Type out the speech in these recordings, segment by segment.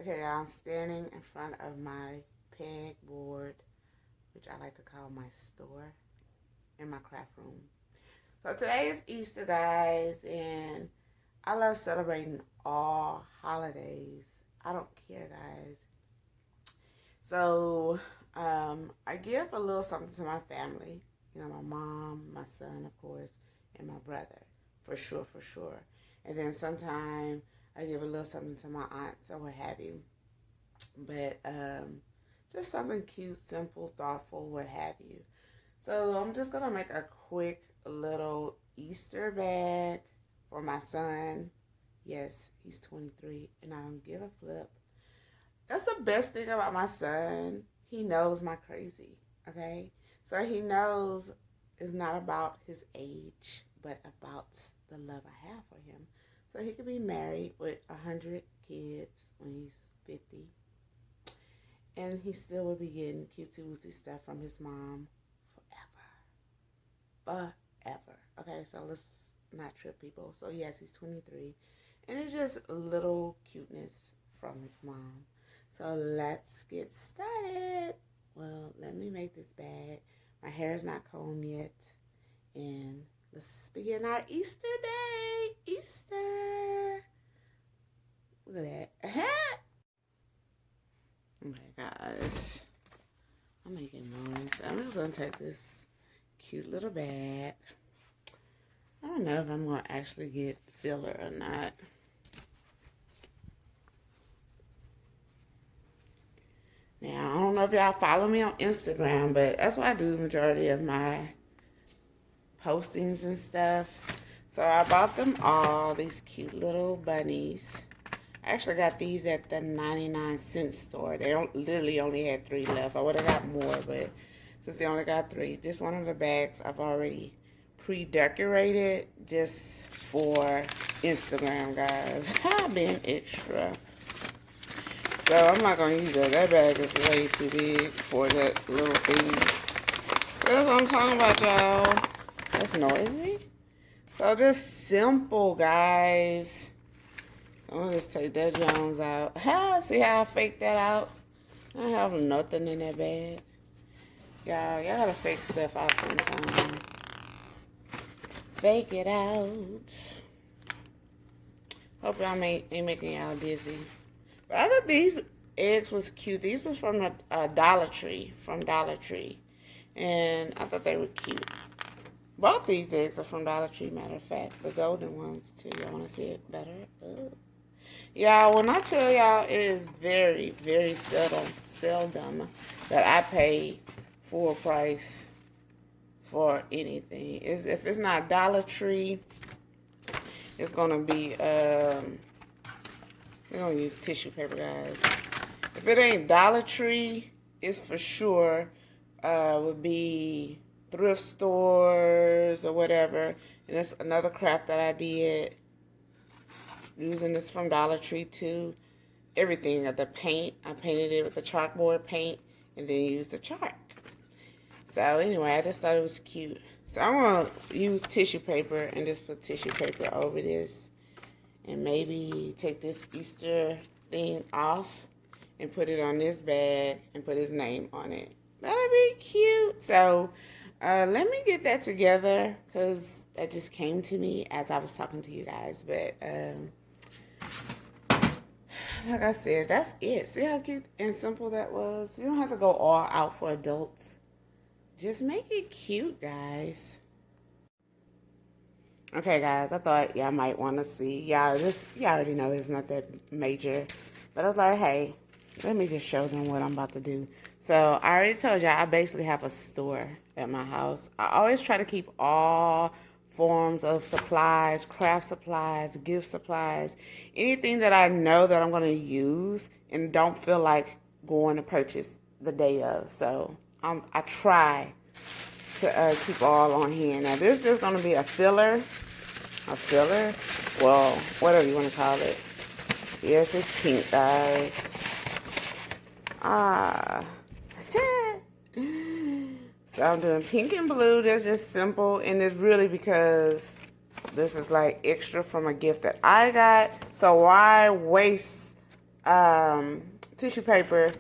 Okay, I'm standing in front of my pegboard, which I like to call my store, in my craft room. So today is Easter, guys, and I love celebrating all holidays. I don't care, guys. So I give a little something to my family. You know, my mom, my son, of course, and my brother, for sure, for sure. And then sometimes I give a little something to my aunts or what have you. But just something cute, simple, thoughtful, what have you. So I'm just gonna make a quick little Easter bag for my son. Yes, he's 23, and I don't give a flip. That's the best thing about my son. He knows my crazy, okay? So he knows it's not about his age, but about the love I have for him. So he could be married with 100 kids when he's 50. And he still will be getting cutesy wootsy stuff from his mom forever. Forever. Okay, so let's not trip people. So yes, he's 23. And it's just little cuteness from his mom. So let's get started. Well, let me make this bag. My hair is not combed yet. And let's begin our Easter day. Easter. Look at that. Okay, guys. I'm making noise. I'm just going to take this cute little bag. I don't know if I'm going to actually get filler or not. Now, I don't know if y'all follow me on Instagram, but that's where I do the majority of my postings and stuff. So I bought them all, these cute little bunnies. I actually got these at the 99-cent store. They literally only had 3 left. I would have got more, but since they only got 3, this one of the bags I've already pre-decorated just for Instagram, guys. I've been extra. So I'm not going to use that. That bag is way too big for that little thing. So that's what I'm talking about, y'all. That's noisy. So just simple, guys. I'm going to just take that Jones out. See how I faked that out? I have nothing in that bag. Y'all got to fake stuff out sometimes. Fake it out. Hope y'all ain't making y'all dizzy. But I thought these eggs was cute. These was from a Dollar Tree. From Dollar Tree. And I thought they were cute. Both these eggs are from Dollar Tree, matter of fact. The golden ones, too. Y'all want to see it better? Ugh. Y'all, when I tell y'all, it is very, very seldom that I pay full price for anything. If it's not Dollar Tree, it's going to be, we're going to use tissue paper, guys. If it ain't Dollar Tree, it's for sure would be thrift stores or whatever. And that's another craft that I did. Using this from Dollar Tree too. Everything, the paint, I painted it with the chalkboard paint and then used the chalk. So anyway, I just thought it was cute. So I'm going to use tissue paper and just put tissue paper over this. And maybe take this Easter thing off and put it on this bag and put his name on it. That'll be cute. So let me get that together because that just came to me as I was talking to you guys. But like I said, that's it. See how cute and simple that was? You don't have to go all out for adults. Just make it cute, guys. Okay, guys, I thought y'all might want to see. Y'all already know it's not that major. But I was like, hey, let me just show them what I'm about to do. So I already told y'all I basically have a store at my house. I always try to keep all forms of supplies, craft supplies, gift supplies, anything that I know that I'm going to use and don't feel like going to purchase the day of. So I try to keep all on hand. Now this is just going to be a filler, well, whatever you want to call it. Yes, it's pink, guys. So I'm doing pink and blue. That's just simple. And it's really because this is like extra from a gift that I got. So why waste tissue paper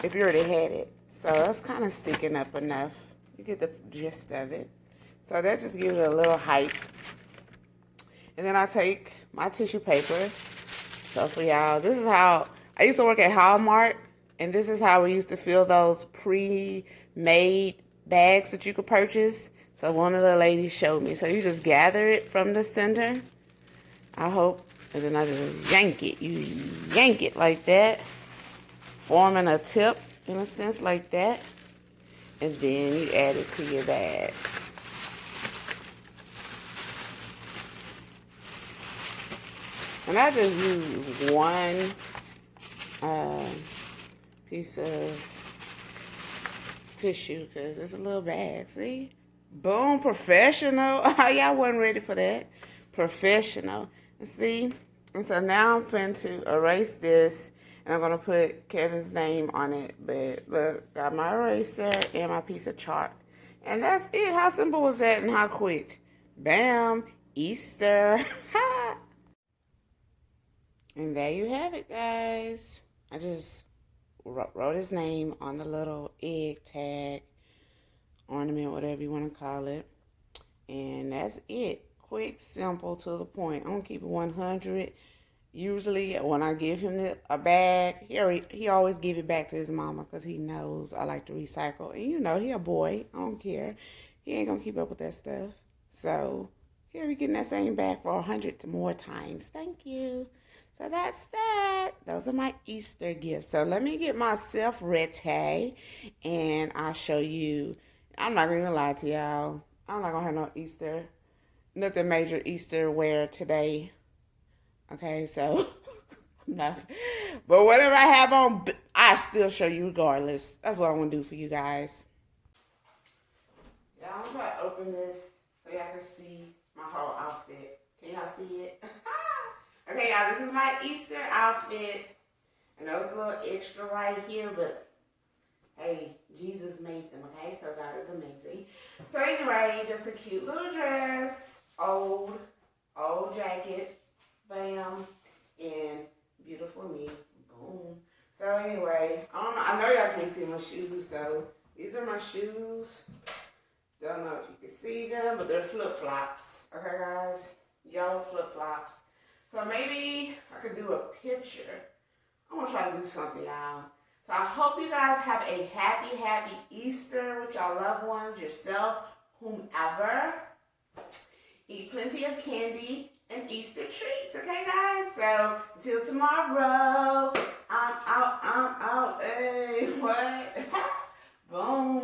if you already had it. So that's kind of sticking up enough. You get the gist of it. So that just gives it a little height. And then I take my tissue paper. So for y'all, this is how, I used to work at Hallmark, and this is how we used to fill those pre-made bags that you could purchase. So one of the ladies showed me. So you just gather it from the center, I hope, and then I just yank it. You yank it like that, forming a tip in a sense like that, and then you add it to your bag. And I just use one piece of tissue because it's a little bag. See? Boom, professional. Oh, y'all wasn't ready for that. Professional. And see? And so now I'm finna to erase this, and I'm gonna put Kevin's name on it. But look, got my eraser and my piece of chalk. And that's it. How simple was that and how quick? Bam. Easter. And there you have it, guys. I just wrote his name on the little egg tag, ornament, whatever you want to call it. And that's it. Quick, simple, to the point. I'm going to keep it 100. Usually, when I give him a bag, he always give it back to his mama because he knows I like to recycle. And you know, he a boy. I don't care. He ain't going to keep up with that stuff. So, here we getting that same bag for 100 more times. Thank you. So that's that. Those are my Easter gifts. So let me get myself ready and I'll show you. I'm not going to lie to y'all. I'm not going to have no Easter, nothing major Easter wear today. Okay, so I'm not. But whatever I have on, I still show you regardless. That's what I'm going to do for you guys. Y'all, I'm going to open this so y'all can see my whole outfit. Can y'all see it? Okay, y'all, this is my Easter outfit. And those little extra right here, but hey, Jesus made them, okay? So God is amazing. So anyway, just a cute little dress, old jacket, bam, and beautiful me, boom. So anyway, I know y'all can't see my shoes, so these are my shoes. Don't know if you can see them, but they're flip-flops, okay, guys? Yellow flip-flops. So maybe I could do a picture. I'm going to try to do something, y'all. So I hope you guys have a happy Easter with your loved ones, yourself, whomever. Eat plenty of candy and Easter treats, okay, guys? So until tomorrow, I'm out. Hey, what? Boom.